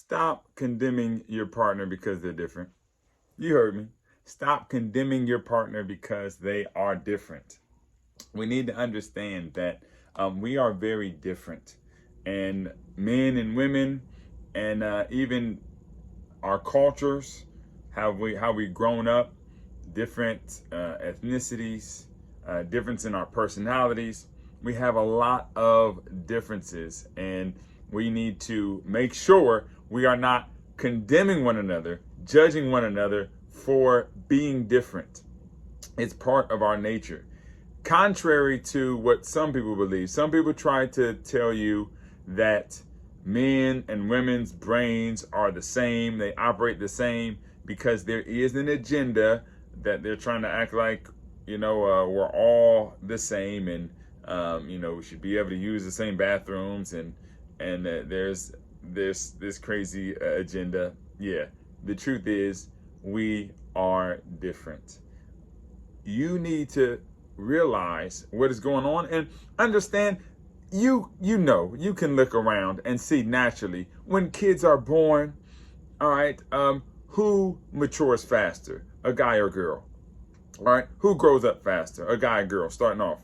Stop condemning your partner because they're different. You heard me. Stop condemning your partner because they are different. We need to understand that we are very different, and men and women, and even our cultures, how we grown up, different ethnicities, difference in our personalities. We have a lot of differences, and we need to make sure we are not condemning one another, judging one another for being different. It's part of our nature. Contrary to what some people believe, some people try to tell you that men and women's brains are the same, they operate the same, because there is an agenda that they're trying to act like, we're all the same, and we should be able to use the same bathrooms, and there's this crazy agenda. Yeah, the truth is we are different. You need to realize what is going on and understand. You can look around and see naturally when kids are born. All right, who matures faster, a guy or girl? All right, who grows up faster, a guy or girl? Starting off,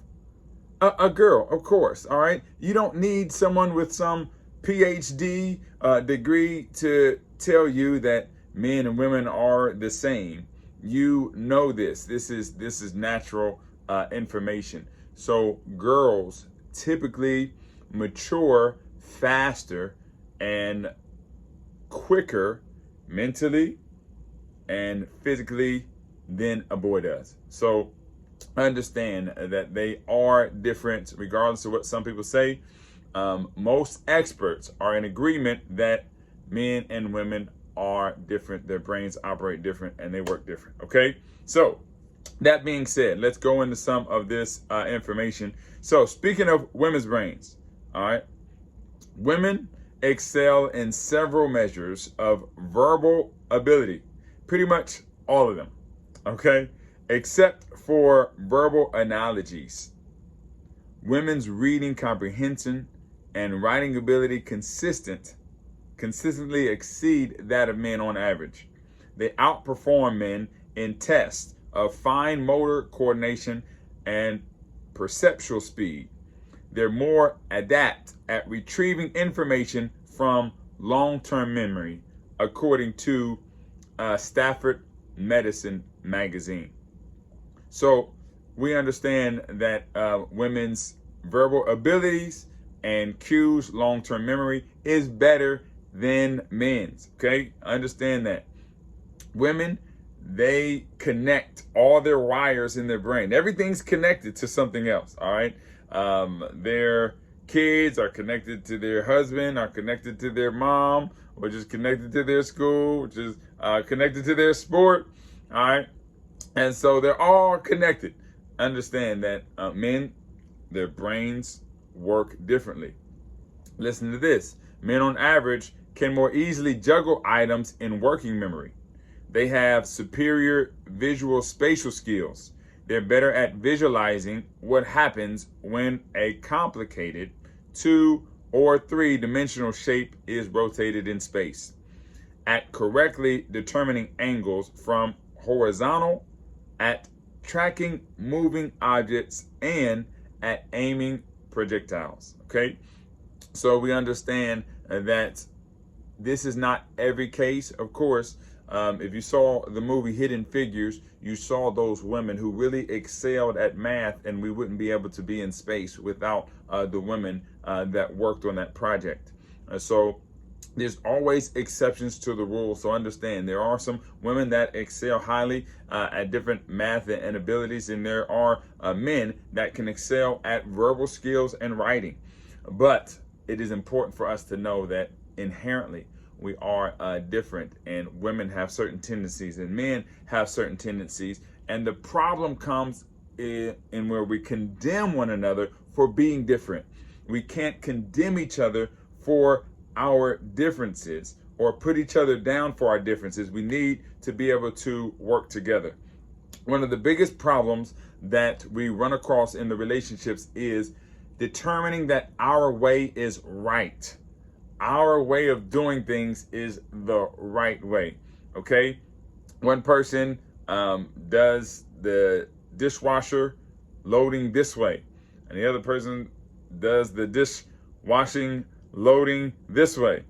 a girl, of course. All right, you don't need someone with some PhD degree to tell you that men and women are the same. You know this. This is natural information. So girls typically mature faster and quicker mentally and physically than a boy does. So understand that they are different, regardless of what some people say. Most experts are in agreement that men and women are different. Their brains operate different and they work different. Okay, so that being said, let's go into some of this information. So speaking of women's brains, all right, women excel in several measures of verbal ability, pretty much all of them, okay, except for verbal analogies. Women's reading comprehension and writing ability consistently exceed that of men on average. They outperform men in tests of fine motor coordination and perceptual speed. They're more adept at retrieving information from long-term memory, according to Stafford Medicine magazine. So we understand that women's verbal abilities and cues, long-term memory, is better than men's. Okay, understand that. Women, they connect all their wires in their brain. Everything's connected to something else. All right, their kids are connected to their husband, are connected to their mom, which is connected to their school, which is connected to their sport. All right, and so they're all connected. Understand that men, their brains work differently. Listen to this. Men on average can more easily juggle items in working memory. They have superior visual spatial skills. They're better at visualizing what happens when a complicated 2 or 3-dimensional shape is rotated in space, at correctly determining angles from horizontal, at tracking moving objects, and at aiming projectiles. Okay, so we understand that this is not every case. Of course, if you saw the movie Hidden Figures, you saw those women who really excelled at math, and we wouldn't be able to be in space without the women that worked on that project. So there's always exceptions to the rule. So understand there are some women that excel highly at different math and abilities, and there are men that can excel at verbal skills and writing. But it is important for us to know that inherently we are different, and women have certain tendencies and men have certain tendencies. And the problem comes in where we condemn one another for being different. We can't condemn each other for our differences or put each other down for our differences. We need to be able to work together. One of the biggest problems that we run across in the relationships is determining that our way is right. our way of doing things is the right way. Okay, one person does the dishwasher loading this way, and the other person does the dishwashing loading this way.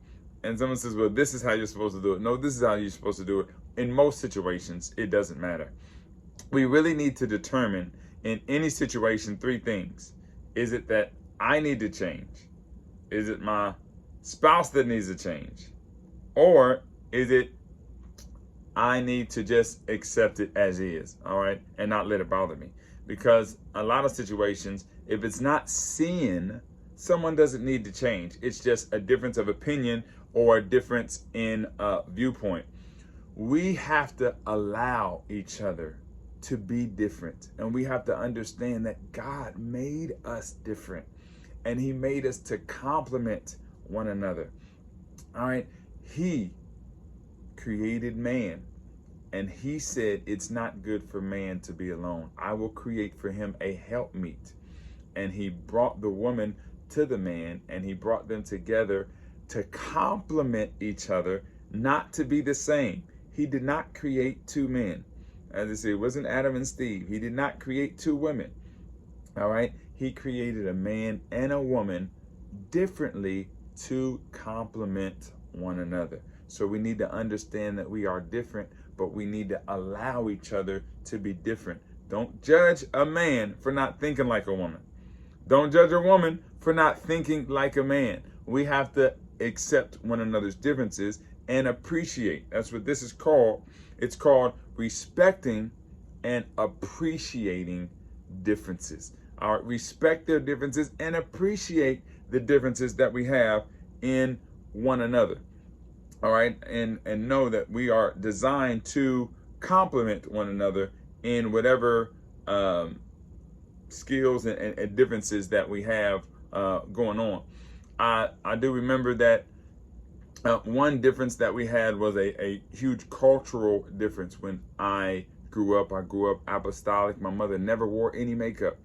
And someone says, well, this is how you're supposed to do it. No, this is how you're supposed to do it. In most situations, it doesn't matter. We really need to determine in any situation 3 things. Is it that I need to change? Is it my spouse that needs to change? Or is it I need to just accept it as is, all right, and not let it bother me? Because a lot of situations, if it's not sin, someone doesn't need to change. It's just a difference of opinion or a difference in viewpoint. We have to allow each other to be different. And we have to understand that God made us different. And he made us to complement one another. All right. He created man. And he said, it's not good for man to be alone. I will create for him a helpmeet. And he brought the woman to the man, and he brought them together to complement each other, not to be the same. He did not create 2 men. As I say, it wasn't Adam and Steve. He did not create 2 women. All right. He created a man and a woman differently to complement one another. So we need to understand that we are different, but we need to allow each other to be different. Don't judge a man for not thinking like a woman. Don't judge a woman for not thinking like a man. We have to accept one another's differences and appreciate. That's what this is called. It's called respecting and appreciating differences. All right, respect their differences and appreciate the differences that we have in one another. All right, and know that we are designed to complement one another in whatever skills and differences that we have going on. I do remember that one difference that we had was a huge cultural difference. When I grew up apostolic. My mother never wore any makeup.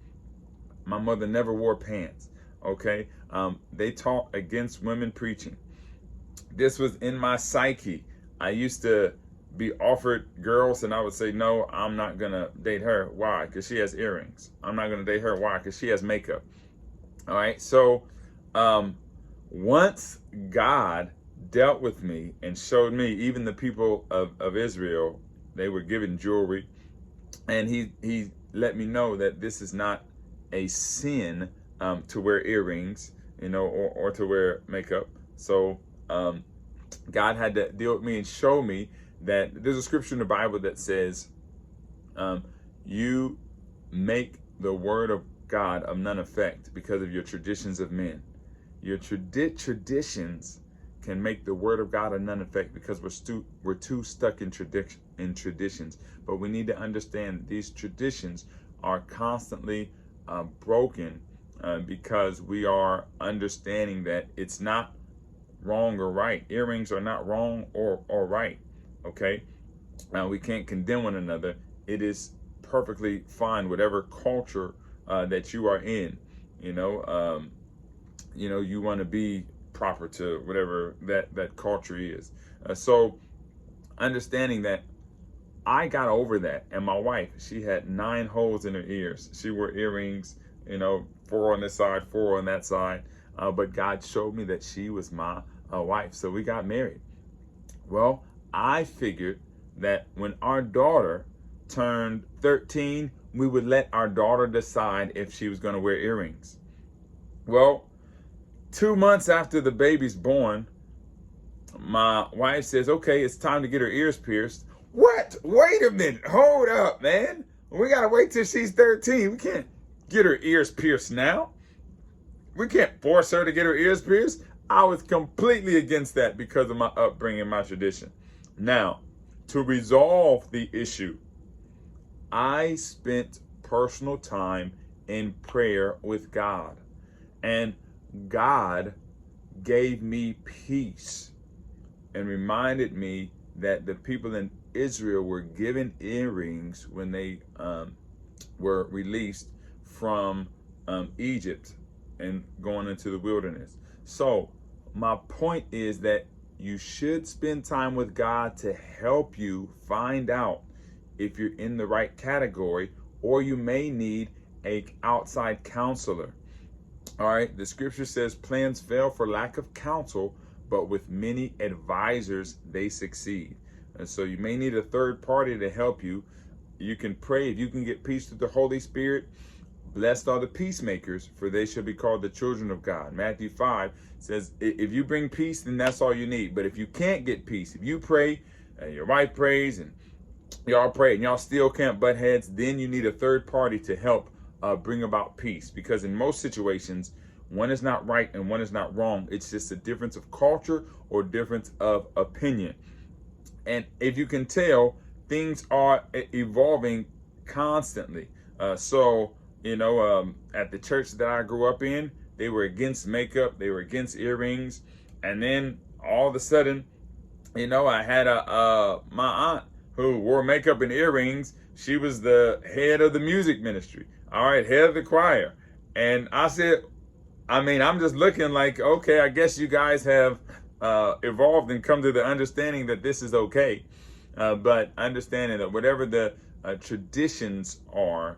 My mother never wore pants. Okay, they taught against women preaching. This was in my psyche. I used to be offered girls and I would say, no, I'm not going to date her. Why? Because she has earrings. I'm not going to date her. Why? Because she has makeup. All right. So once God dealt with me and showed me, even the people of Israel, they were given jewelry. And he let me know that this is not a sin to wear earrings, or to wear makeup. So God had to deal with me and show me that there's a scripture in the Bible that says, you make the word of God of none effect because of your traditions of men. Your traditions can make the word of God of none effect because we're too stuck in traditions. But we need to understand these traditions are constantly broken because we are understanding that it's not wrong or right. Earrings are not wrong or right. Okay. Now we can't condemn one another. It is perfectly fine, whatever culture that you are in. You want to be proper to whatever that culture is. So understanding that I got over that, and my wife, she had 9 holes in her ears. She wore earrings, 4 on this side, 4 on that side. But God showed me that she was my wife. So we got married. Well, I figured that when our daughter turned 13, we would let our daughter decide if she was going to wear earrings. Well, 2 months after the baby's born, my wife says, okay, it's time to get her ears pierced. What? Wait a minute. Hold up, man. We got to wait till she's 13. We can't get her ears pierced now. We can't force her to get her ears pierced. I was completely against that because of my upbringing, my tradition. Now, to resolve the issue, I spent personal time in prayer with God. And God gave me peace and reminded me that the people in Israel were given earrings when they were released from Egypt and going into the wilderness. So my point is that you should spend time with God to help you find out if you're in the right category, or you may need an outside counselor. All right, the scripture says plans fail for lack of counsel, but with many advisors they succeed. And so you may need a third party to help you. You can pray. If you can get peace through the Holy Spirit, blessed are the peacemakers, for they shall be called the children of God. Matthew 5 says, if you bring peace, then that's all you need. But if you can't get peace, if you pray, your wife prays, and y'all pray, and y'all still can't butt heads, then you need a third party to help bring about peace. Because in most situations, one is not right and one is not wrong. It's just a difference of culture or difference of opinion. And if you can tell, things are evolving constantly. At the church that I grew up in, they were against makeup, they were against earrings, and then all of a sudden, I had my aunt who wore makeup and earrings. She was the head of the music ministry, all right, head of the choir. And I said, I'm just looking like, okay, I guess you guys have evolved and come to the understanding that this is okay. But understanding that whatever the traditions are,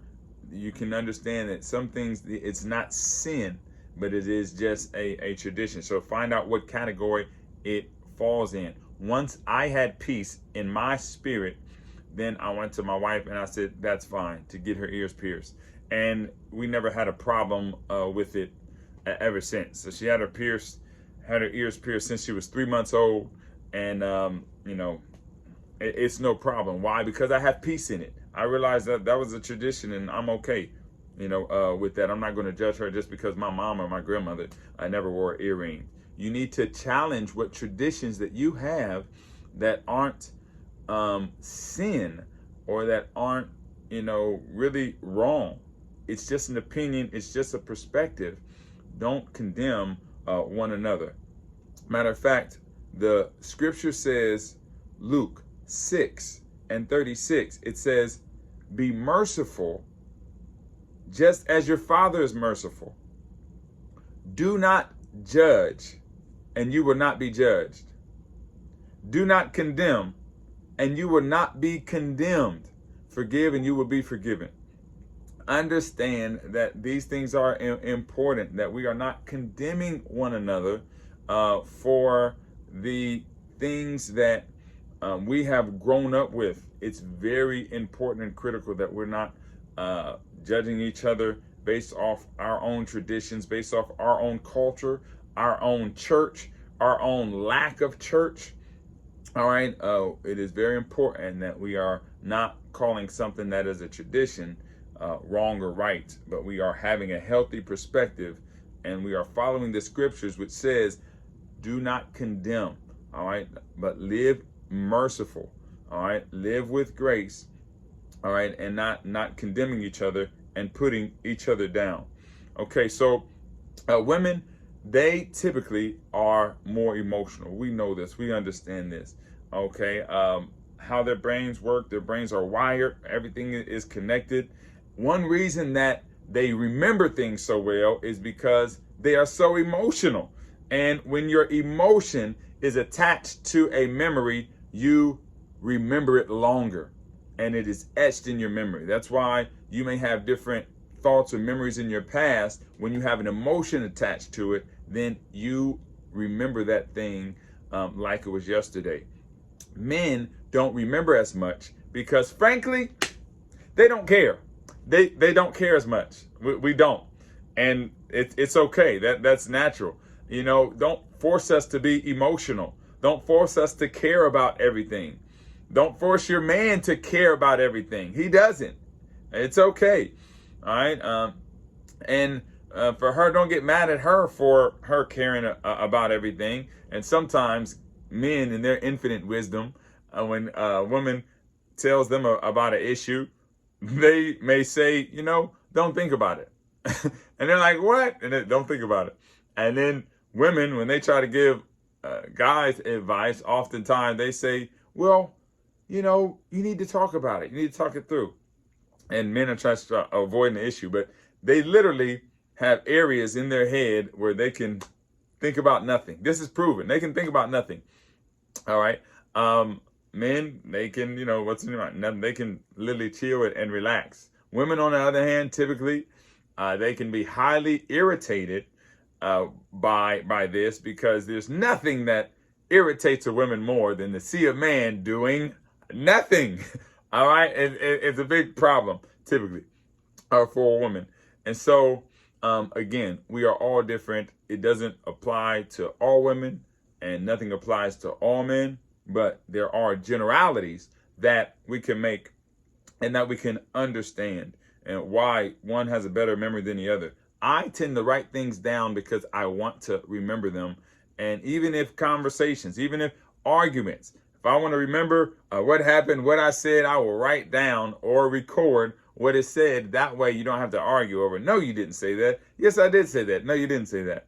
you can understand that some things, it's not sin, but it is just a tradition. So find out what category it falls in. Once I had peace in my spirit, then I went to my wife and I said, that's fine, to get her ears pierced. And we never had a problem with it ever since. So she had her ears pierced since she was 3 months old. And, it's no problem. Why? Because I have peace in it. I realized that was a tradition, and I'm okay, with that. I'm not going to judge her just because my mom or my grandmother, I never wore earrings. You need to challenge what traditions that you have that aren't sin, or that aren't, really wrong. It's just an opinion. It's just a perspective. Don't condemn one another. Matter of fact, the scripture says, Luke 6:36, it says, be merciful just as your Father is merciful. Do not judge, and you will not be judged. Do not condemn, and you will not be condemned. Forgive, and you will be forgiven. Understand that these things are important, that we are not condemning one another for the things that we have grown up with. It's very important and critical that we're not judging each other based off our own traditions, based off our own culture, our own church, our own lack of church. All right. It is very important that we are not calling something that is a tradition wrong or right, but we are having a healthy perspective, and we are following the scriptures, which says, do not condemn. All right. But live merciful. All right. Live with grace. All right. And not condemning each other and putting each other down. Okay. So women, they typically are more emotional. We know this. We understand this. Okay. How their brains work. Their brains are wired. Everything is connected. One reason that they remember things so well is because they are so emotional. And when your emotion is attached to a memory, you remember it longer, and it is etched in your memory. That's why you may have different thoughts or memories in your past. When you have an emotion attached to it, then you remember that thing like it was yesterday. Men don't remember as much because, frankly, they don't care. They don't care as much. We don't. And it's okay. That's natural. Don't force us to be emotional. Don't force us to care about everything. Don't force your man to care about everything. He doesn't. It's okay. All right. And for her, don't get mad at her for her caring about everything. And sometimes men, in their infinite wisdom, when a woman tells them about an issue, they may say, don't think about it. And they're like, what? And they don't think about it. And then women, when they try to give guys advice, oftentimes they say, well, you need to talk about it. You need to talk it through. And men are trying to avoid the issue, but they literally have areas in their head where they can think about nothing. This is proven. They can think about nothing. All right. Men, they can, what's in your mind? Nothing. They can literally chill and relax. Women, on the other hand, typically, they can be highly irritated by this, because there's nothing that irritates a woman more than to see a man doing nothing. All right. It's a big problem, typically, for a woman. And so, again, we are all different. It doesn't apply to all women, and nothing applies to all men, but there are generalities that we can make and that we can understand, and why one has a better memory than the other. I tend to write things down because I want to remember them. And even if conversations, even if arguments, if I want to remember what happened, what I said, I will write down or record what is said. That way you don't have to argue over, no, you didn't say that. Yes, I did say that. No, you didn't say that.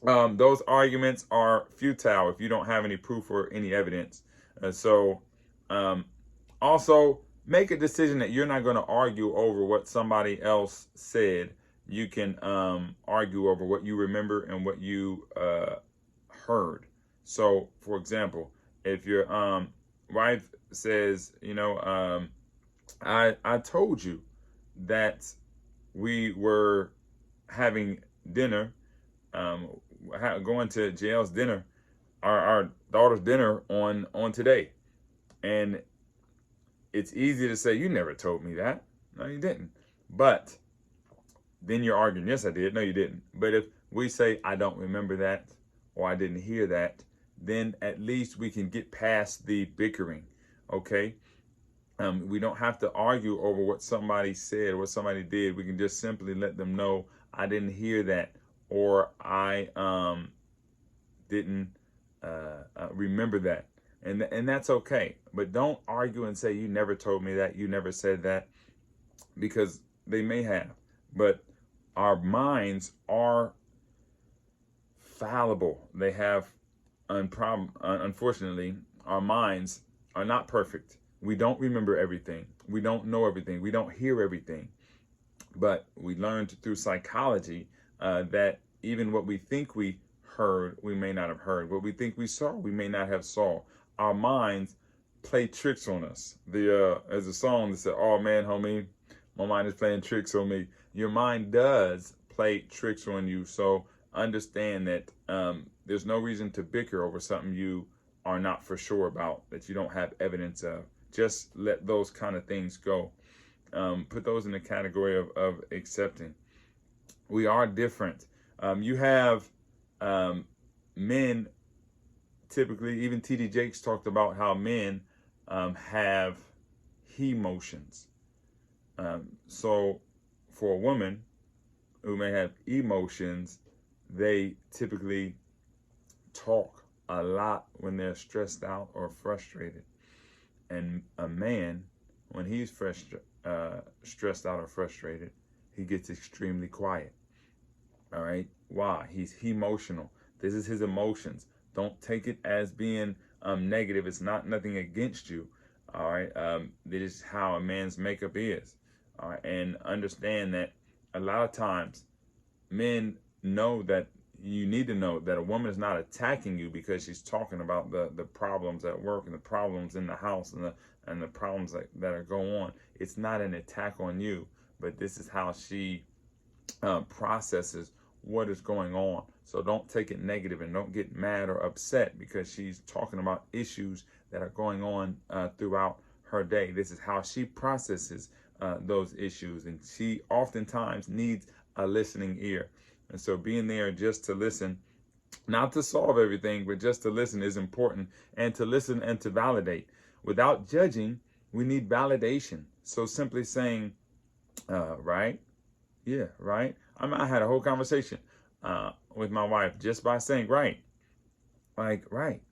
Those arguments are futile if you don't have any proof or any evidence. Also, make a decision that you're not going to argue over what somebody else said. You can argue over what you remember and what you heard. So, for example, if your wife says, I told you that we were having dinner, going to JL's dinner, our daughter's dinner on today. And it's easy to say, you never told me that. No, you didn't. But then you're arguing, yes, I did. No, you didn't. But if we say, I don't remember that, or I didn't hear that, then at least we can get past the bickering, okay? We don't have to argue over what somebody said, what somebody did. We can just simply let them know, I didn't hear that, or I didn't remember that. And that's okay. But don't argue and say, you never told me that, you never said that, because they may have. But our minds are fallible. They have unfortunately, our minds are not perfect. We don't remember everything. We don't know everything. We don't hear everything. But we learned through psychology that even what we think we heard, we may not have heard. What we think we saw, we may not have saw. Our minds play tricks on us. There's a song that said, oh man, homie, my mind is playing tricks on me. Your mind does play tricks on you. So understand that there's no reason to bicker over something you are not for sure about, that you don't have evidence of. Just let those kind of things go. Put those in the category of accepting. We are different. You have men, typically, even T.D. Jakes talked about how men have he motions. So for a woman who may have emotions, they typically talk a lot when they're stressed out or frustrated. And a man, when he's stressed out or frustrated, he gets extremely quiet. All right? Why? He's emotional. This is his emotions. Don't take it as being negative. It's nothing against you. All right? This is how a man's makeup is. All right? And understand that a lot of times men know that you need to know that a woman is not attacking you because she's talking about the problems at work and the problems in the house and the problems that are going on. It's not an attack on you, but this is how she processes what is going on. So don't take it negative and don't get mad or upset because she's talking about issues that are going on throughout her day. This is how she processes those issues, and she oftentimes needs a listening ear. And so being there just to listen, not to solve everything, but just to listen is important, and to listen and to validate. Without judging, we need validation. So simply saying, right? Yeah, right. I had a whole conversation with my wife just by saying, right. Like, right.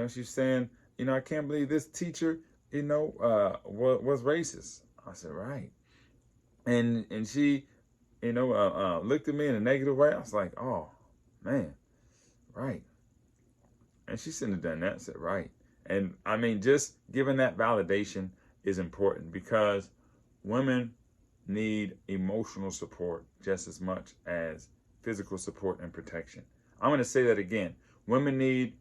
She's saying, I can't believe this teacher, was racist. I said, right. And she, looked at me in a negative way. I was like, oh, man, right. And she shouldn't have done that. I said, right. And just giving that validation is important, because women need emotional support just as much as physical support and protection. I'm going to say that again. Women need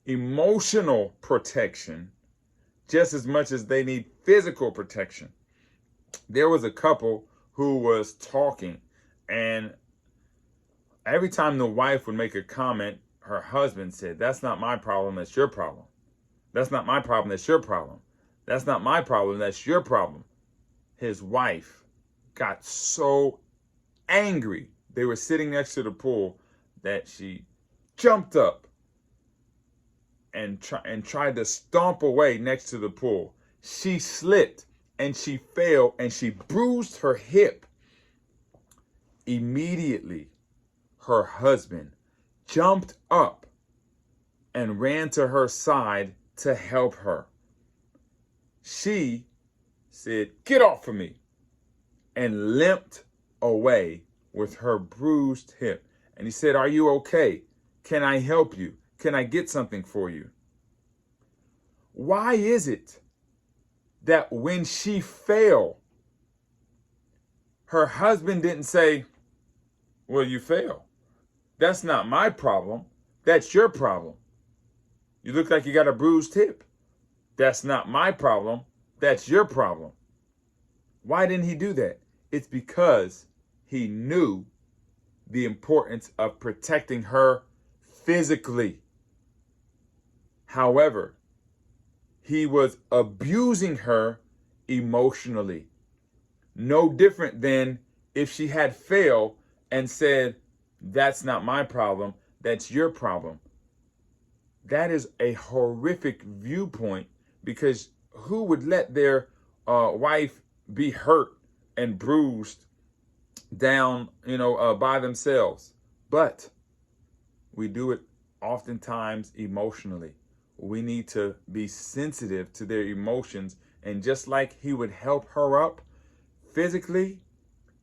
emotional protection just as much as they need physical protection. There was a couple who was talking, and every time the wife would make a comment, her husband said, "That's not my problem, that's your problem. That's not my problem, that's your problem. That's not my problem, that's your problem." His wife got so angry. They were sitting next to the pool that she jumped up and tried to stomp away next to the pool. She slipped and she fell and she bruised her hip. Immediately, her husband jumped up and ran to her side to help her. She said, "Get off of me," and limped away with her bruised hip. And he said, "Are you okay? Can I help you? Can I get something for you?" Why is it that when she fell, her husband didn't say, "Well, you fell. That's not my problem. That's your problem. You look like you got a bruised hip. That's not my problem. That's your problem." Why didn't he do that? It's because he knew the importance of protecting her physically. However, he was abusing her emotionally. No different than if she had failed and said, "That's not my problem, that's your problem." That is a horrific viewpoint, because who would let their wife be hurt and bruised down, by themselves? But we do it oftentimes emotionally. We need to be sensitive to their emotions. And just like he would help her up physically,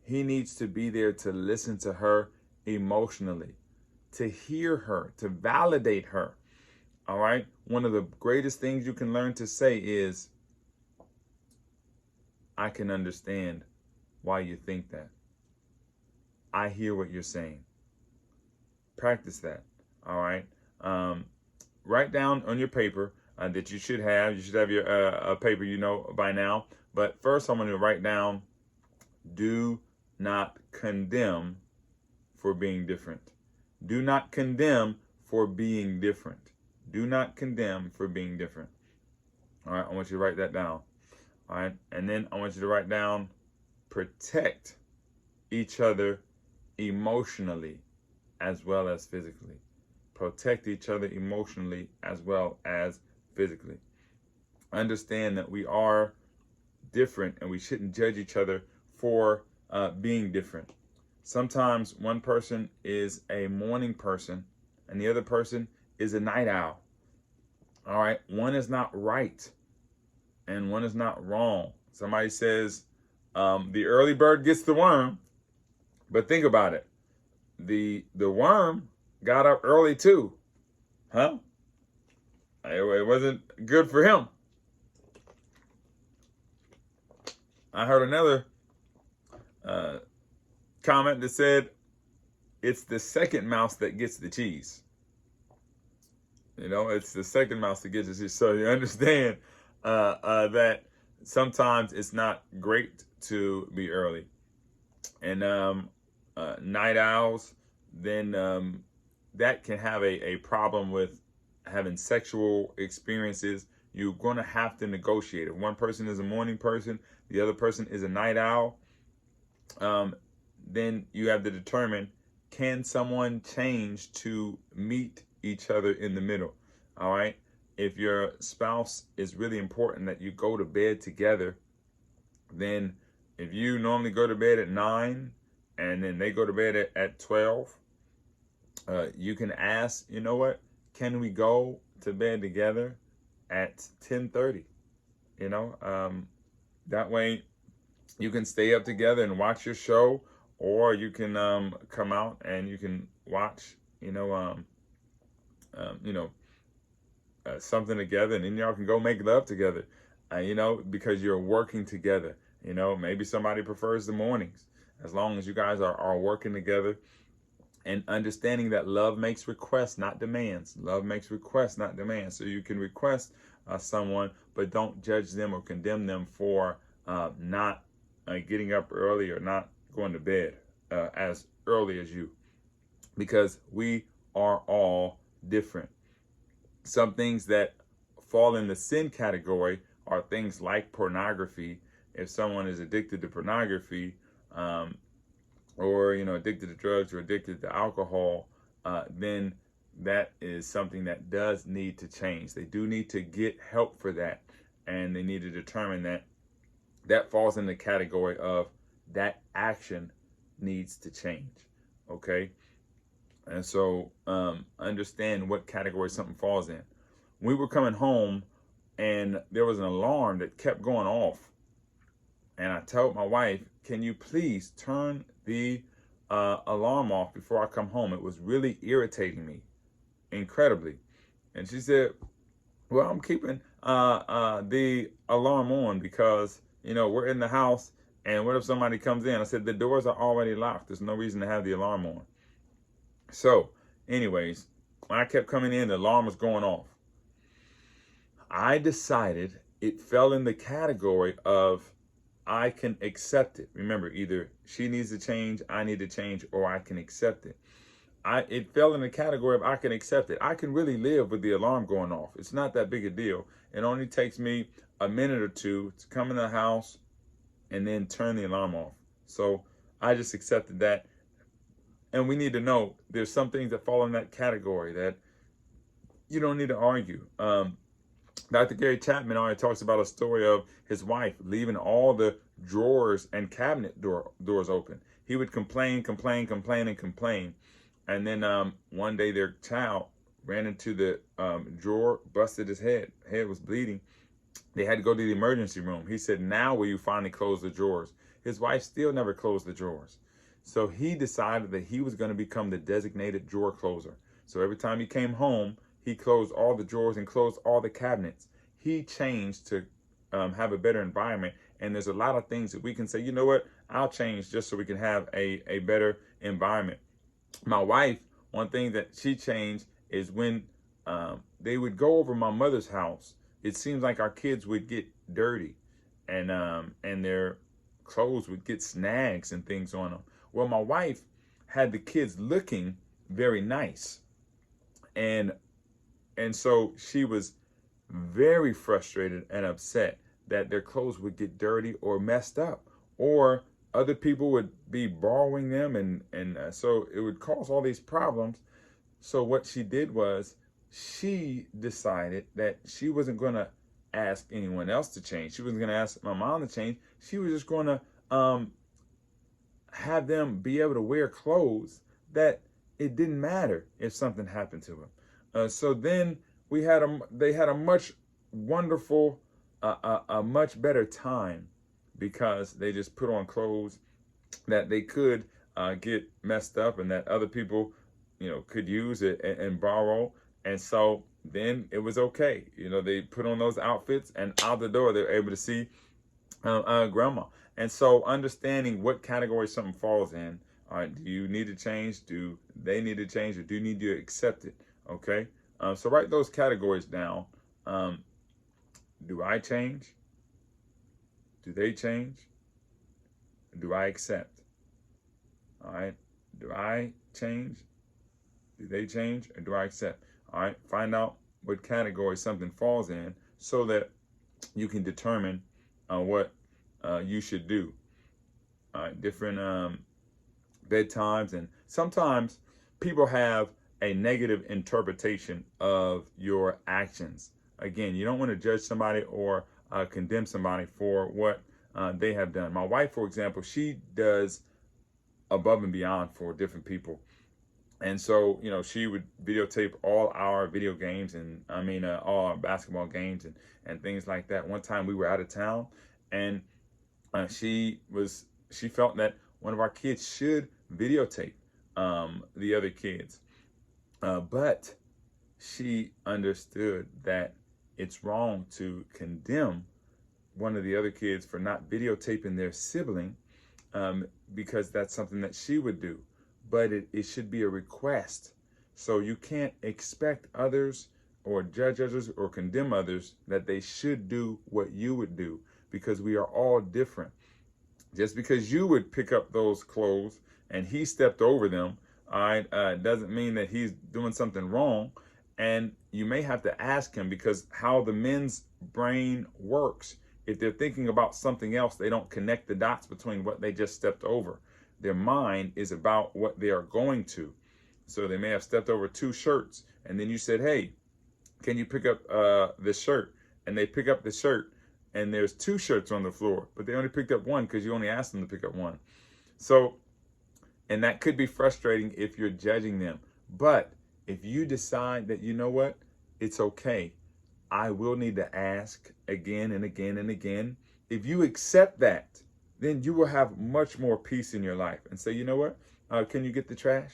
he needs to be there to listen to her emotionally, to hear her, to validate her. All right? One of the greatest things you can learn to say is, "I can understand why you think that. I hear what you're saying." Practice that. All right? Write down on your paper that you should have. You should have your a paper, by now. But first, I'm going to write down, "Do not condemn for being different." Do not condemn for being different. Do not condemn for being different. All right, I want you to write that down. All right, and then I want you to write down, "Protect each other emotionally as well as physically." Protect each other emotionally as well as physically. Understand that we are different and we shouldn't judge each other for being different. Sometimes one person is a morning person and the other person is a night owl. All right, one is not right and one is not wrong. Somebody says the early bird gets the worm, but think about it. The worm got up early too, huh? It wasn't good for him. I heard another comment that said, "It's the second mouse that gets the cheese." It's the second mouse that gets the cheese. So you understand that sometimes it's not great to be early. And night owls, then that can have a problem with having sexual experiences. You're going to have to negotiate. If one person is a morning person, the other person is a night owl, then you have to determine, can someone change to meet each other in the middle? All right. If your spouse is really important that you go to bed together, then if you normally go to bed at 9 and then they go to bed at 12, you can ask, can we go to bed together at 10:30? That way you can stay up together and watch your show, or you can come out and you can watch, something together, and then y'all can go make love together, because you're working together. Maybe somebody prefers the mornings. As long as you guys are working together And understanding that love makes requests, not demands. Love makes requests, not demands. So you can request someone, but don't judge them or condemn them for not getting up early or not going to bed as early as you, because we are all different. Some things that fall in the sin category are things like pornography. If someone is addicted to pornography, or addicted to drugs or addicted to alcohol, then that is something that does need to change. They do need to get help for that, and they need to determine that that falls in the category of that action needs to change. Okay, and so understand what category something falls in. We were coming home, and there was an alarm that kept going off. And I told my wife, can you please turn the alarm off before I come home? It was really irritating me incredibly. And she said, well, I'm keeping the alarm on because, we're in the house, and what if somebody comes in? I said, the doors are already locked. There's no reason to have the alarm on. So anyways, when I kept coming in, the alarm was going off. I decided it fell in the category of I can accept it. Remember, either she needs to change, I need to change, or I can accept it. It fell in the category of I can accept it. I can really live with the alarm going off. It's not that big a deal. It only takes me a minute or two to come in the house and then turn the alarm off. So I just accepted that. And we need to know there's some things that fall in that category that you don't need to argue. Dr. Gary Chapman already talks about a story of his wife leaving all the drawers and cabinet doors open. He would complain. And then one day their child ran into the drawer, busted his head. Head was bleeding. They had to go to the emergency room. He said, now will you finally close the drawers? His wife still never closed the drawers. So he decided that he was going to become the designated drawer closer. So every time he came home, he closed all the drawers and closed all the cabinets. He changed to have a better environment. And there's a lot of things that we can say, you know what, I'll change just so we can have a better environment. My wife, one thing that she changed is when they would go over my mother's house, it seems like our kids would get dirty and their clothes would get snags and things on them. Well, my wife had the kids looking very nice. And so she was very frustrated and upset that their clothes would get dirty or messed up, or other people would be borrowing them. And so it would cause all these problems. So what she did was she decided that she wasn't going to ask anyone else to change. She wasn't going to ask my mom to change. She was just going to have them be able to wear clothes that it didn't matter if something happened to them. So then they had a much wonderful, a much better time because they just put on clothes that they could get messed up and that other people, could use it and borrow. And so then it was okay. They put on those outfits and out the door, they're able to see grandma. And so understanding what category something falls in. All right, do you need to change? Do they need to change, or do you need to accept it? Okay. So write those categories down. Do I change? Do they change? Do I accept? All right. Do I change? Do they change? Or do I accept? All right. Find out what category something falls in so that you can determine what you should do. All right. Different bedtimes. And sometimes people have a negative interpretation of your actions. Again, you don't want to judge somebody or condemn somebody for what they have done. My wife, for example, she does above and beyond for different people. And so, she would videotape all our video games and all our basketball games and things like that. One time we were out of town, and she felt that one of our kids should videotape the other kids. But she understood that it's wrong to condemn one of the other kids for not videotaping their sibling, because that's something that she would do. but it should be a request. So you can't expect others or judge others or condemn others that they should do what you would do, because we are all different. Just because you would pick up those clothes and he stepped over them, all right, doesn't mean that he's doing something wrong. And you may have to ask him, because how the men's brain works, if they're thinking about something else, they don't connect the dots between what they just stepped over. Their mind is about what they are going to. So they may have stepped over 2 shirts, and then you said, hey, can you pick up this shirt? And they pick up the shirt, and there's 2 shirts on the floor, but they only picked up 1 because you only asked them to pick up 1. So, and that could be frustrating if you're judging them. But if you decide that, you know what, it's okay, I will need to ask again and again and again. If you accept that, then you will have much more peace in your life and say, you know what, can you get the trash?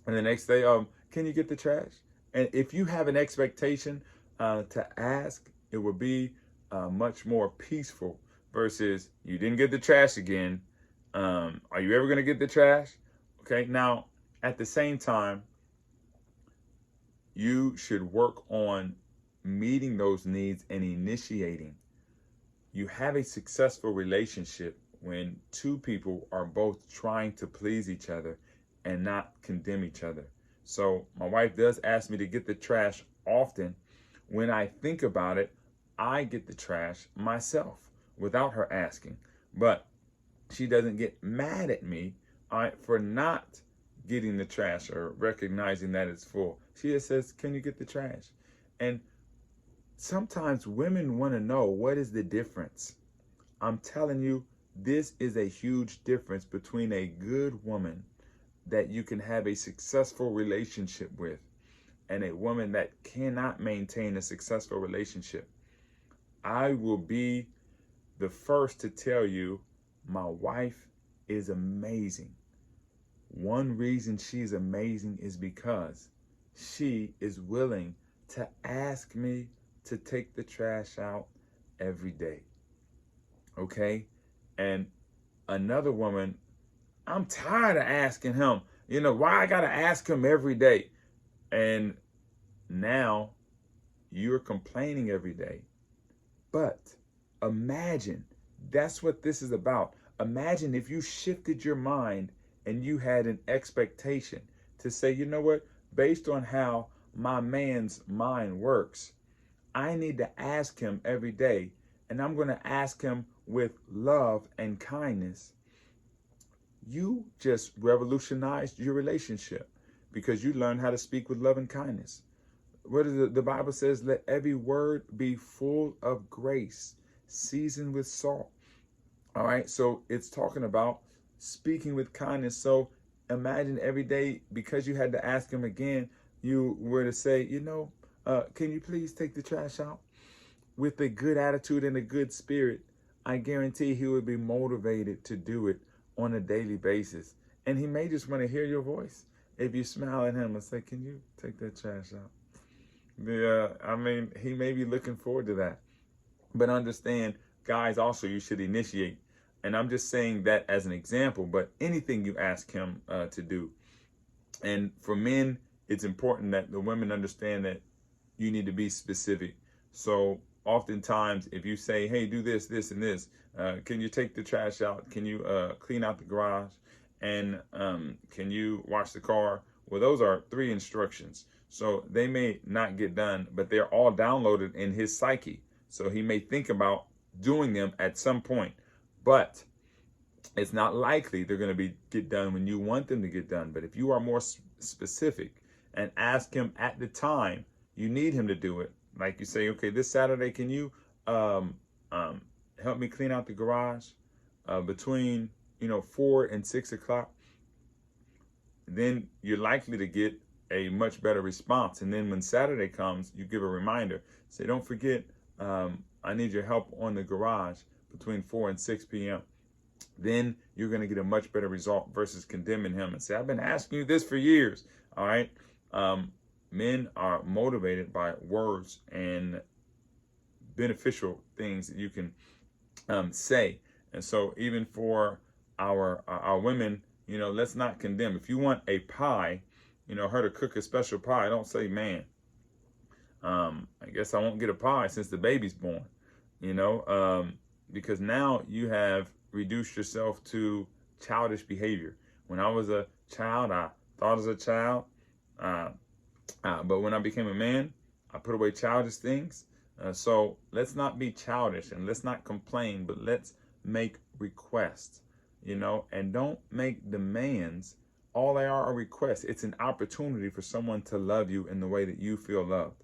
And the next day, can you get the trash? And if you have an expectation to ask, it will be much more peaceful versus you didn't get the trash again. Are you ever going to get the trash? Okay. Now, at the same time, you should work on meeting those needs and initiating. You have a successful relationship when 2 people are both trying to please each other and not condemn each other. So my wife does ask me to get the trash often. When I think about it, I get the trash myself without her asking. But she doesn't get mad at me for not getting the trash or recognizing that it's full. She just says, can you get the trash? And sometimes women want to know, what is the difference? I'm telling you, this is a huge difference between a good woman that you can have a successful relationship with and a woman that cannot maintain a successful relationship. I will be the first to tell you, my wife is amazing. One reason she's amazing is because she is willing to ask me to take the trash out every day. Okay? And another woman, I'm tired of asking him, why I got to ask him every day. And now you're complaining every day. But imagine, that's what this is about. Imagine if you shifted your mind and you had an expectation to say, you know what, based on how my man's mind works, I need to ask him every day, and I'm going to ask him with love and kindness. You just revolutionized your relationship because you learned how to speak with love and kindness. What is the Bible says, let every word be full of grace, seasoned with salt. All right, so it's talking about speaking with kindness. So imagine every day, because you had to ask him again, you were to say, can you please take the trash out? With a good attitude and a good spirit, I guarantee he would be motivated to do it on a daily basis. And he may just want to hear your voice if you smile at him and say, can you take that trash out? He may be looking forward to that. But understand, guys, also, you should initiate. And I'm just saying that as an example, but anything you ask him to do. And for men, it's important that the women understand that you need to be specific. So oftentimes, if you say, hey, do this, this, and this, can you take the trash out? Can you clean out the garage? And can you wash the car? Well, those are 3 instructions. So they may not get done, but they're all downloaded in his psyche. So he may think about doing them at some point, but it's not likely they're going to get done when you want them to get done. But if you are more specific and ask him at the time you need him to do it, like you say, okay, this Saturday, can you help me clean out the garage between 4 and 6 o'clock? Then you're likely to get a much better response. And then when Saturday comes, you give a reminder. Say, don't forget, I need your help on the garage between 4 and 6 p.m. Then you're going to get a much better result versus condemning him and say, I've been asking you this for years. All right. Men are motivated by words and beneficial things that you can say. And so even for our women, let's not condemn. If you want a pie, her to cook a special pie, don't say, man, I guess I won't get a pie since the baby's born, because now you have reduced yourself to childish behavior. When I was a child, I thought as a child, but when I became a man, I put away childish things. So let's not be childish and let's not complain, but let's make requests, and don't make demands. All they are requests. It's an opportunity for someone to love you in the way that you feel loved.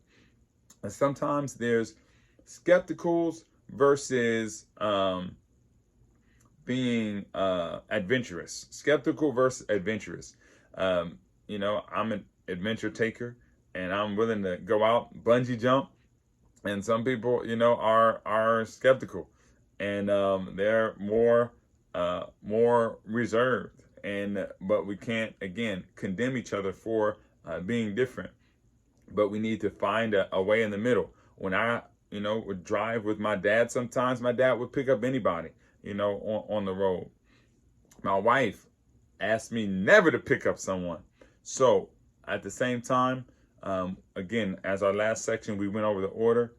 And sometimes there's skepticals versus being adventurous. Skeptical versus adventurous. I'm an adventure taker, and I'm willing to go out, bungee jump. And some people, are skeptical, and they're more reserved. But we can't, again, condemn each other for being different. But we need to find a way in the middle. When I, would drive with my dad, sometimes my dad would pick up anybody, on the road. My wife asked me never to pick up someone. So at the same time, again, as our last section, we went over the order: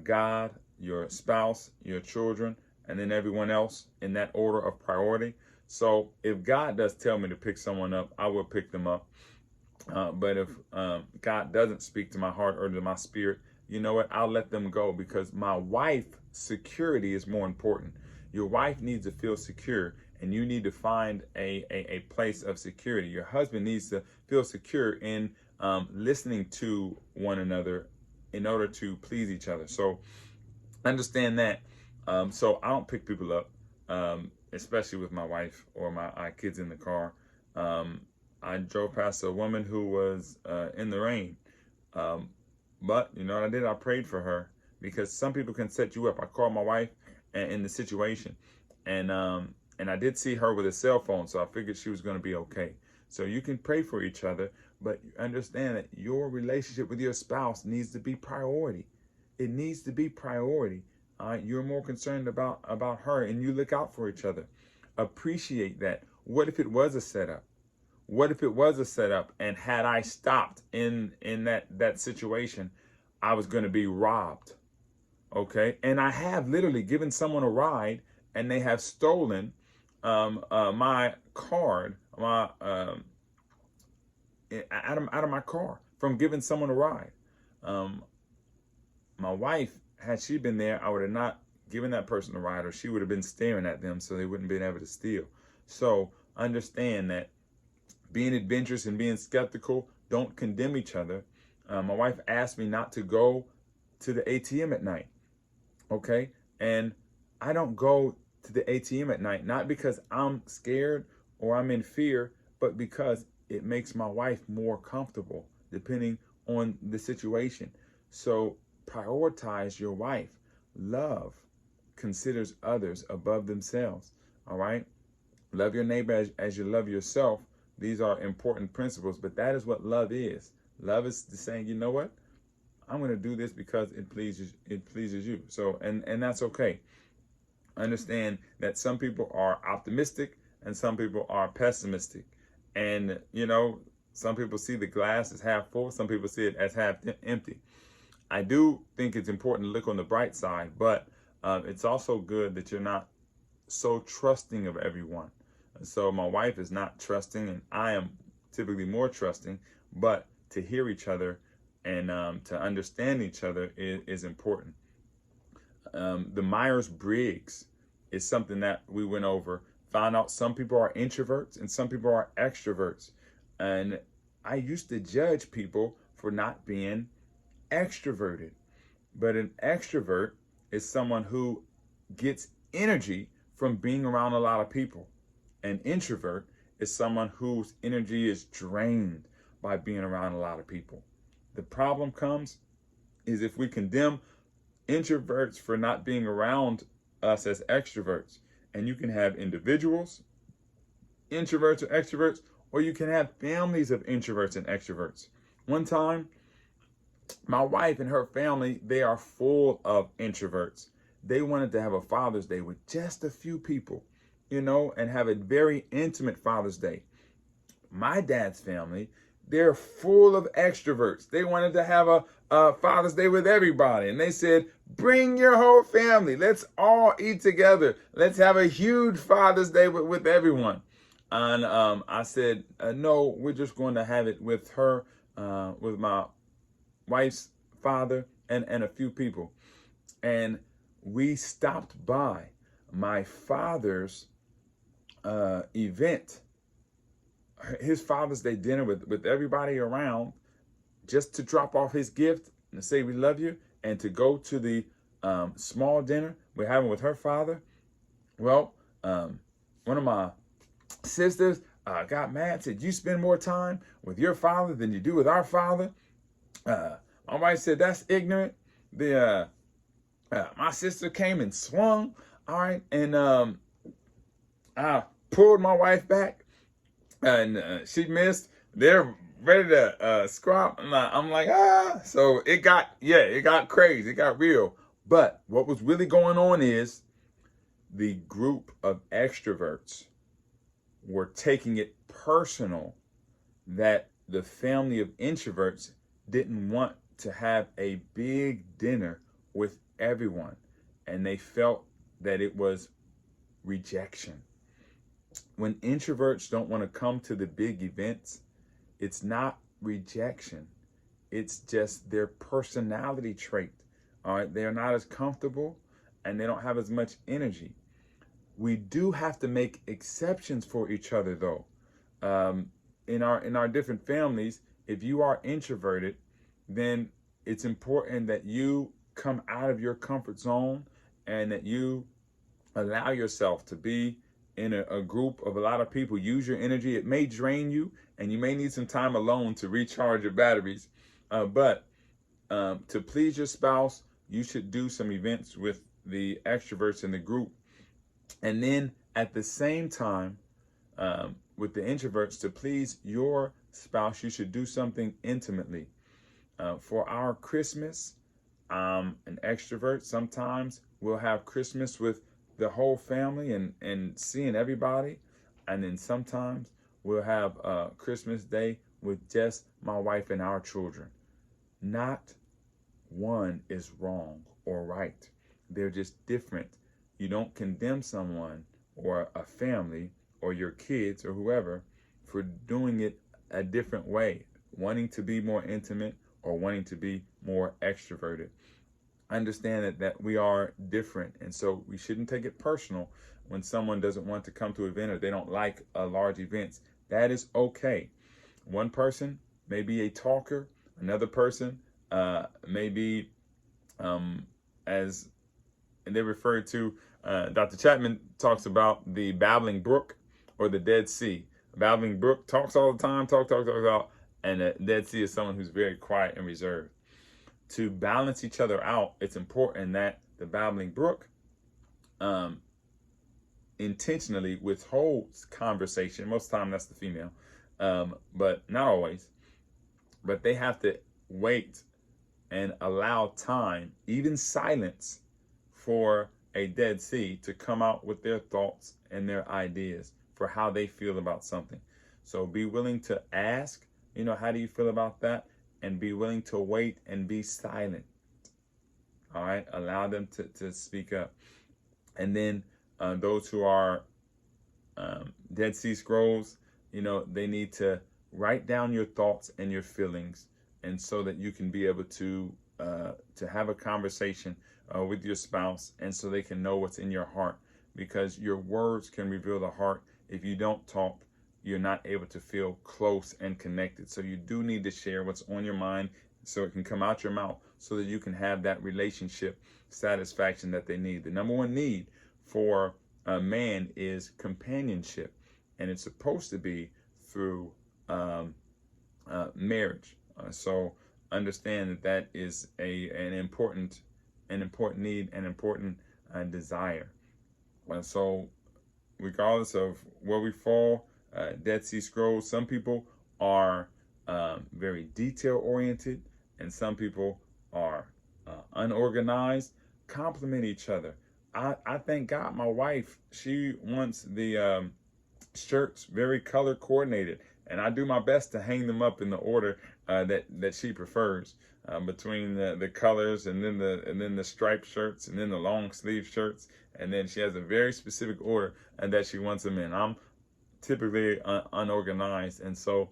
God, your spouse, your children, and then everyone else in that order of priority. So if God does tell me to pick someone up, I will pick them up. But if God doesn't speak to my heart or to my spirit, you know what? I'll let them go, because my wife's security is more important. Your wife needs to feel secure, and you need to find a place of security. Your husband needs to feel secure in listening to one another in order to please each other. So understand that. So I don't pick people up, especially with my wife or my kids in the car. I drove past a woman who was in the rain. But you know what I did? I prayed for her, because some people can set you up. I called my wife in the situation, and I did see her with a cell phone, so I figured she was going to be okay. So you can pray for each other, but understand that your relationship with your spouse needs to be priority. It needs to be priority. You're more concerned about her, and you look out for each other. Appreciate that. What if it was a setup? What if it was a setup, and had I stopped in that situation, I was going to be robbed? Okay, and I have literally given someone a ride, and they have stolen my card, out of my car from giving someone a ride. My wife, had she been there, I would have not given that person a ride, or she would have been staring at them so they wouldn't been able to steal. So understand that being adventurous and being skeptical, don't condemn each other. My wife asked me not to go to the ATM at night. Okay, and I don't go to the ATM at night, not because I'm scared or I'm in fear, but because it makes my wife more comfortable, depending on the situation. So prioritize your wife. Love considers others above themselves. All right, love your neighbor as you love yourself. These are important principles, but that is what love is. Love is saying, you know what? I'm going to do this because it pleases you. So, and that's okay. Understand that some people are optimistic and some people are pessimistic. And, some people see the glass as half full. Some people see it as half empty. I do think it's important to look on the bright side, but it's also good that you're not so trusting of everyone. So my wife is not trusting, and I am typically more trusting, but to hear each other and to understand each other is important. The Myers-Briggs is something that we went over. Found out some people are introverts and some people are extroverts. And I used to judge people for not being extroverted. But an extrovert is someone who gets energy from being around a lot of people. An introvert is someone whose energy is drained by being around a lot of people. The problem comes is if we condemn introverts for not being around us as extroverts. And you can have individuals, introverts or extroverts, or you can have families of introverts and extroverts. One time, my wife and her family, they are full of introverts. They wanted to have a Father's Day with just a few people. and have a very intimate Father's Day. My dad's family, they're full of extroverts. They wanted to have a Father's Day with everybody. And they said, bring your whole family. Let's all eat together. Let's have a huge Father's Day with everyone. And I said, no, we're just going to have it with her, with my wife's father and a few people. And we stopped by my father's event, his Father's Day dinner with everybody around, just to drop off his gift and to say we love you, and to go to the small dinner we're having with her father. Well, one of my sisters got mad, said, you spend more time with your father than you do with our father. My wife said, that's ignorant. My sister came and swung, all right, and I pulled my wife back, and she missed. They're ready to scrap. I'm like, So it got crazy. It got real. But what was really going on is the group of extroverts were taking it personal that the family of introverts didn't want to have a big dinner with everyone. And they felt that it was rejection. When introverts don't want to come to the big events, it's not rejection. It's just their personality trait. All right, they're not as comfortable and they don't have as much energy. We do have to make exceptions for each other, though. In our different families, if you are introverted, then it's important that you come out of your comfort zone and that you allow yourself to be in a group of a lot of people. Use your energy. It may drain you, and you may need some time alone to recharge your batteries. But to please your spouse, you should do some events with the extroverts in the group. And then at the same time, with the introverts, to please your spouse, you should do something intimately. For our Christmas, an extrovert, sometimes we'll have Christmas with the whole family and seeing everybody. And then sometimes we'll have Christmas Day with just my wife and our children. Not one is wrong or right. They're just different. You don't condemn someone or a family or your kids or whoever for doing it a different way, wanting to be more intimate or wanting to be more extroverted. Understand that we are different, and so we shouldn't take it personal when someone doesn't want to come to an event or they don't like large events. That is okay. One person may be a talker, another person may be, as they refer to, Dr. Chapman talks about the babbling brook or the Dead Sea. A babbling brook talks all the time, talk, and the Dead Sea is someone who's very quiet and reserved. To balance each other out, it's important that the babbling brook intentionally withholds conversation. Most of the time that's the female, but not always. But they have to wait and allow time, even silence, for a Dead Sea to come out with their thoughts and their ideas for how they feel about something. So be willing to ask, how do you feel about that? And be willing to wait and be silent. All right, allow them to speak up. And then those who are Dead Sea Scrolls, they need to write down your thoughts and your feelings, and so that you can be able to have a conversation with your spouse, and so they can know what's in your heart, because your words can reveal the heart. If you don't talk, you're not able to feel close and connected. So you do need to share what's on your mind so it can come out your mouth, so that you can have that relationship satisfaction that they need. The number one need for a man is companionship, and it's supposed to be through marriage. So understand that is an important need, an important desire. So regardless of where we fall, Dead Sea Scrolls, some people are very detail oriented, and some people are unorganized. Complement each other. I thank God my wife, she wants the shirts very color coordinated, and I do my best to hang them up in the order that she prefers, between the colors, and then the striped shirts, and then the long sleeve shirts, and then she has a very specific order and that she wants them in. I'm typically unorganized, and so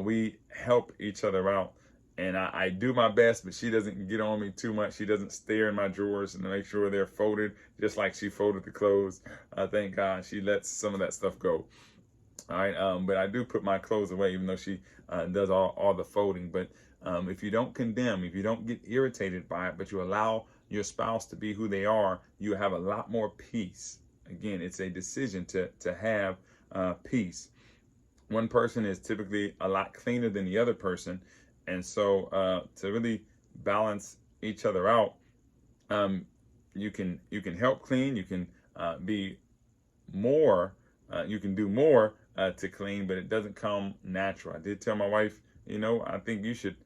we help each other out. And I do my best, but she doesn't get on me too much. She doesn't stare in my drawers and make sure they're folded just like she folded the clothes. Thank God she lets some of that stuff go. All right, but I do put my clothes away, even though she does all the folding. But if you don't condemn, if you don't get irritated by it, but you allow your spouse to be who they are, you have a lot more peace. Again, it's a decision to have peace. One person is typically a lot cleaner than the other person, and so to really balance each other out, you can help clean. You can be more. You can do more to clean, but it doesn't come natural. I did tell my wife, I think you should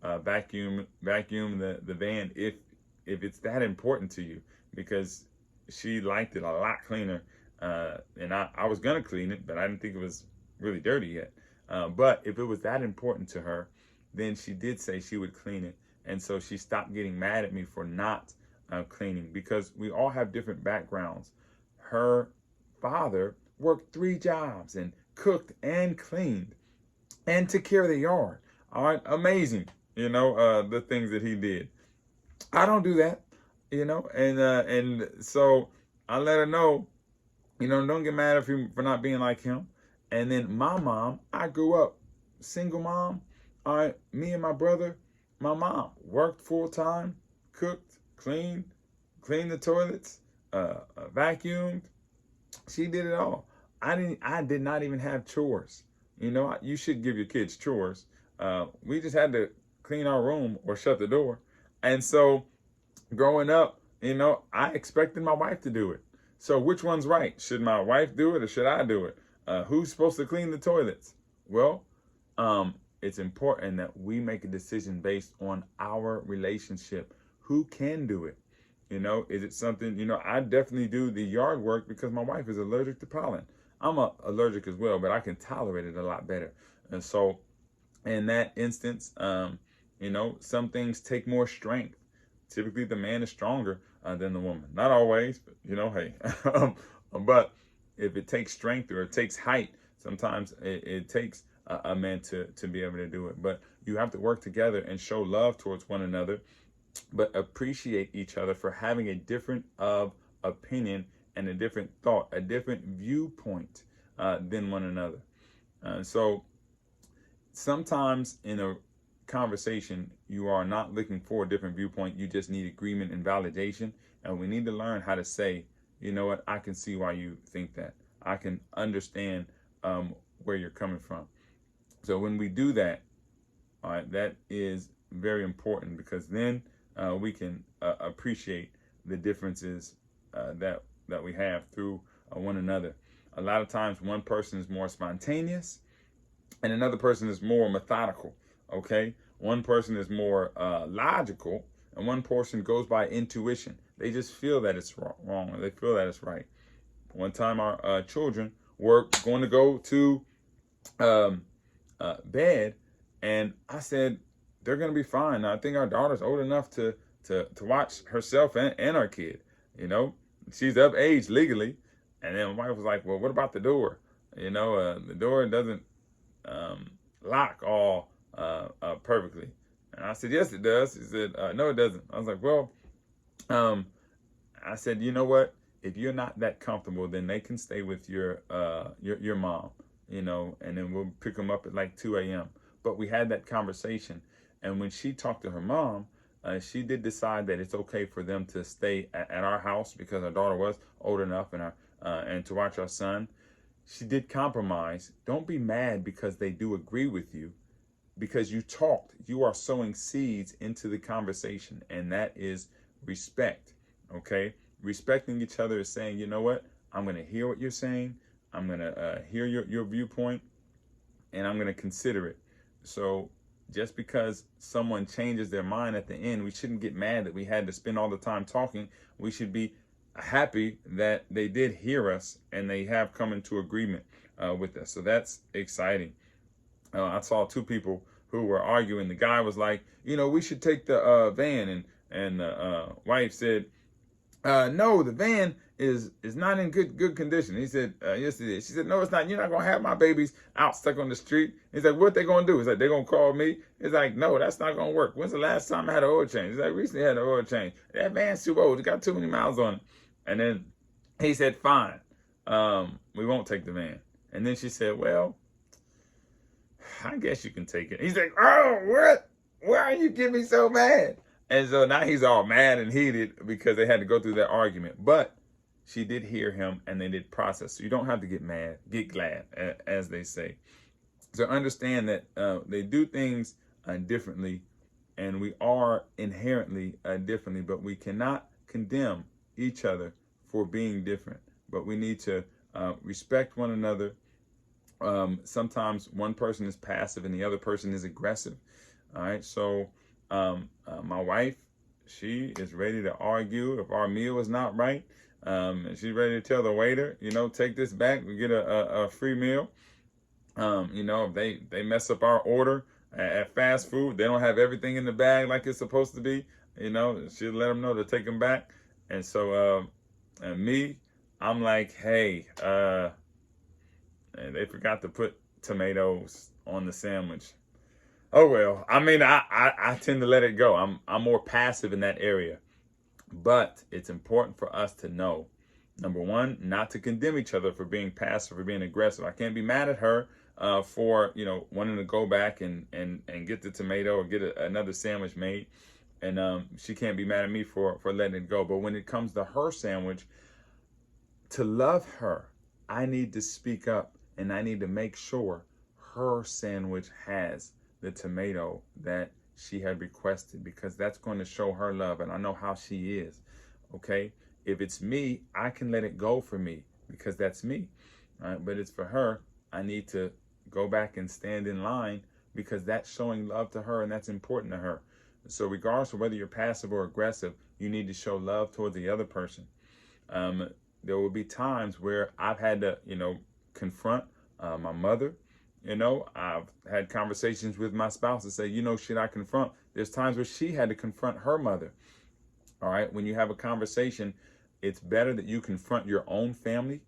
vacuum the van if it's that important to you, because she liked it a lot cleaner. And I was gonna clean it, but I didn't think it was really dirty yet. But if it was that important to her, then she did say she would clean it. And so she stopped getting mad at me for not cleaning, because we all have different backgrounds. Her father worked 3 jobs and cooked and cleaned and took care of the yard. All right, amazing. The things that he did. I don't do that, and so I let her know, don't get mad at him for not being like him. And then my mom, I grew up single mom. All right, me and my brother, my mom worked full time, cooked, cleaned the toilets, vacuumed. She did it all. I did not even have chores. You should give your kids chores. We just had to clean our room or shut the door. And so growing up, I expected my wife to do it. So which one's right? Should my wife do it or should I do it? Who's supposed to clean the toilets? Well, it's important that we make a decision based on our relationship. Who can do it? Is it something, I definitely do the yard work because my wife is allergic to pollen. I'm allergic as well, but I can tolerate it a lot better. And so in that instance, some things take more strength. Typically the man is stronger than the woman. Not always, but hey. But if it takes strength or it takes height, sometimes it takes a man to be able to do it. But you have to work together and show love towards one another, but appreciate each other for having a different opinion and a different thought, a different viewpoint than one another. So sometimes in a conversation, you are not looking for a different viewpoint. You just need agreement and validation. And we need to learn how to say, you know what, I can see why you think that. I can understand where you're coming from. So when we do that, all right, that is very important, because then we can appreciate the differences that we have through one another. A lot of times one person is more spontaneous and another person is more methodical, okay? One person is more logical and one person goes by intuition. They just feel that it's wrong or they feel that it's right. One time our children were going to go to bed, and I said, they're going to be fine. I think our daughter's old enough to watch herself and our kid. She's of age legally. And then my wife was like, well, what about the door? The door doesn't lock all perfectly. And I said, yes, it does. He said, no, it doesn't. I was like, well, I said, you know what? If you're not that comfortable, then they can stay with your mom, and then we'll pick them up at like 2 a.m. But we had that conversation. And when she talked to her mom, she did decide that it's okay for them to stay at our house because our daughter was old enough and to watch our son. She did compromise. Don't be mad because they do agree with you, because you talked. You are sowing seeds into the conversation, and that is respect, okay? Respecting each other is saying, you know what? I'm going to hear what you're saying. I'm going to hear your viewpoint, and I'm going to consider it. So just because someone changes their mind at the end, we shouldn't get mad that we had to spend all the time talking. We should be happy that they did hear us and they have come into agreement with us. So that's exciting. I saw two people who were arguing. The guy was like, we should take the van, and the wife said, no, the van is not in good condition. He said, yes it is. She said, no, it's not. You're not gonna have my babies out stuck on the street. He's like, what they gonna do? He's like, they're gonna call me. He's like, no, that's not gonna work. When's the last time I had an oil change? He's like, recently had an oil change. That van's too old. It got too many miles on it. And then he said, fine, we won't take the van. And then she said, well, I guess you can take it. He's like, oh, what? Why are you getting me so mad? And so now he's all mad and heated because they had to go through that argument. But she did hear him and they did process. So you don't have to get mad, get glad, as they say. So understand that they do things differently, and we are inherently differently, but we cannot condemn each other for being different. But we need to respect one another. Sometimes one person is passive and the other person is aggressive. All right. So my wife, she is ready to argue if our meal is not right. And she's ready to tell the waiter, take this back. We get a free meal. If they mess up our order at fast food, they don't have everything in the bag like it's supposed to be. She'll let them know to take them back. And so and me, I'm like, hey, and they forgot to put tomatoes on the sandwich. Oh well, I mean, I tend to let it go. I'm more passive in that area. But it's important for us to know, number one, not to condemn each other for being passive or being aggressive. I can't be mad at her for wanting to go back and get the tomato or get another sandwich made, and she can't be mad at me for letting it go. But when it comes to her sandwich, to love her, I need to speak up and I need to make sure her sandwich has the tomato that she had requested, because that's going to show her love, and I know how she is. Okay, if it's me, I can let it go for me because that's me. All right, but it's for her, I need to go back and stand in line because that's showing love to her and that's important to her. So regardless of whether you're passive or aggressive, you need to show love toward the other person. There will be times where I've had to, confront my mother. I've had conversations with my spouse and say, should I confront? There's times where she had to confront her mother. All right. When you have a conversation, it's better that you confront your own family.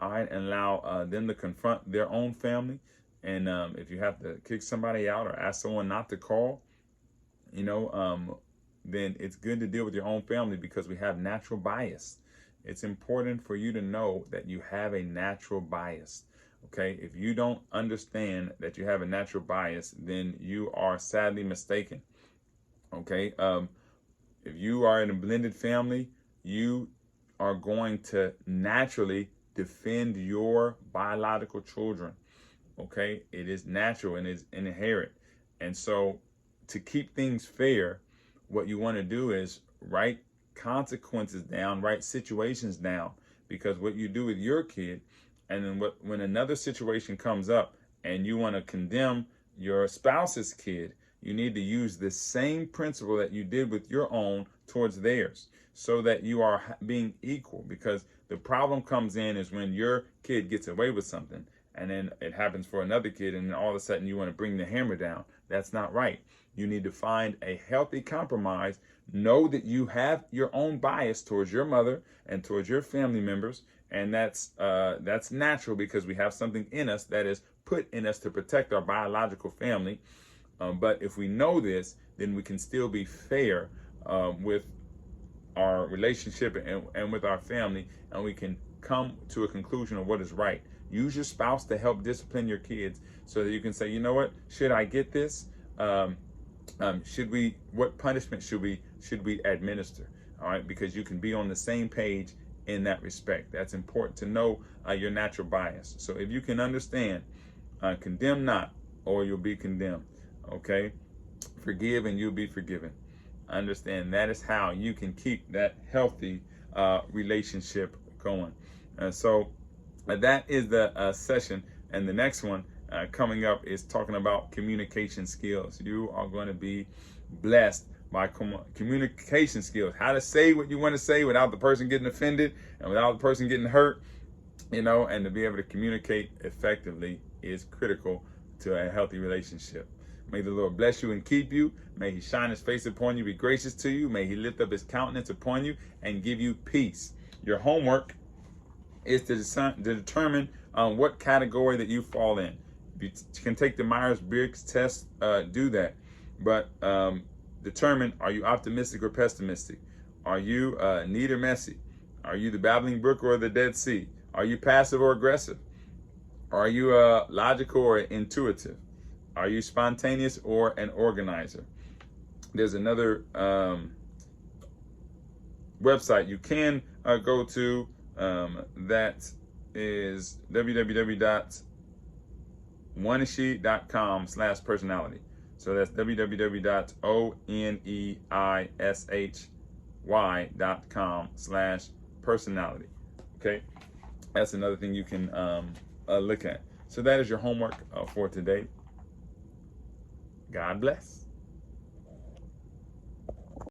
All right. And allow them to confront their own family. And if you have to kick somebody out or ask someone not to call, then it's good to deal with your own family because we have natural bias. It's important for you to know that you have a natural bias. Okay, if you don't understand that you have a natural bias, then you are sadly mistaken. Okay, if you are in a blended family, you are going to naturally defend your biological children. Okay, it is natural and is inherent. And so to keep things fair, what you want to do is write consequences down, write situations down, because what you do with your kid, and then when another situation comes up and you want to condemn your spouse's kid, you need to use the same principle that you did with your own towards theirs, so that you are being equal. Because the problem comes in is when your kid gets away with something and then it happens for another kid, and then all of a sudden you want to bring the hammer down. That's not right. You need to find a healthy compromise. Know that you have your own bias towards your mother and towards your family members, and that's natural because we have something in us that is put in us to protect our biological family. But if we know this, then we can still be fair with our relationship and with our family, and we can come to a conclusion of what is right. Use your spouse to help discipline your kids so that you can say, you know what, should I get this? What punishment should we administer? All right, because you can be on the same page in that respect. That's important to know your natural bias. So if you can understand, condemn not, or you'll be condemned. Okay, forgive and you'll be forgiven. Understand that is how you can keep that healthy relationship going. So that is the session, and the next one coming up is talking about communication skills. You are going to be blessed by communication skills, how to say what you want to say without the person getting offended and without the person getting hurt, and to be able to communicate effectively is critical to a healthy relationship. May the Lord bless you and keep you. May he shine his face upon you, be gracious to you. May he lift up his countenance upon you and give you peace. Your homework is to determine what category that you fall in. You can take the Myers-Briggs test, do that. But determine, are you optimistic or pessimistic? Are you neat or messy? Are you the babbling brook or the Dead Sea? Are you passive or aggressive? Are you logical or intuitive? Are you spontaneous or an organizer? There's another website you can go to that is www.oneishy.com/personality. So that's www.oneishy.com/personality. Okay, that's another thing you can look at. So that is your homework for today. God bless.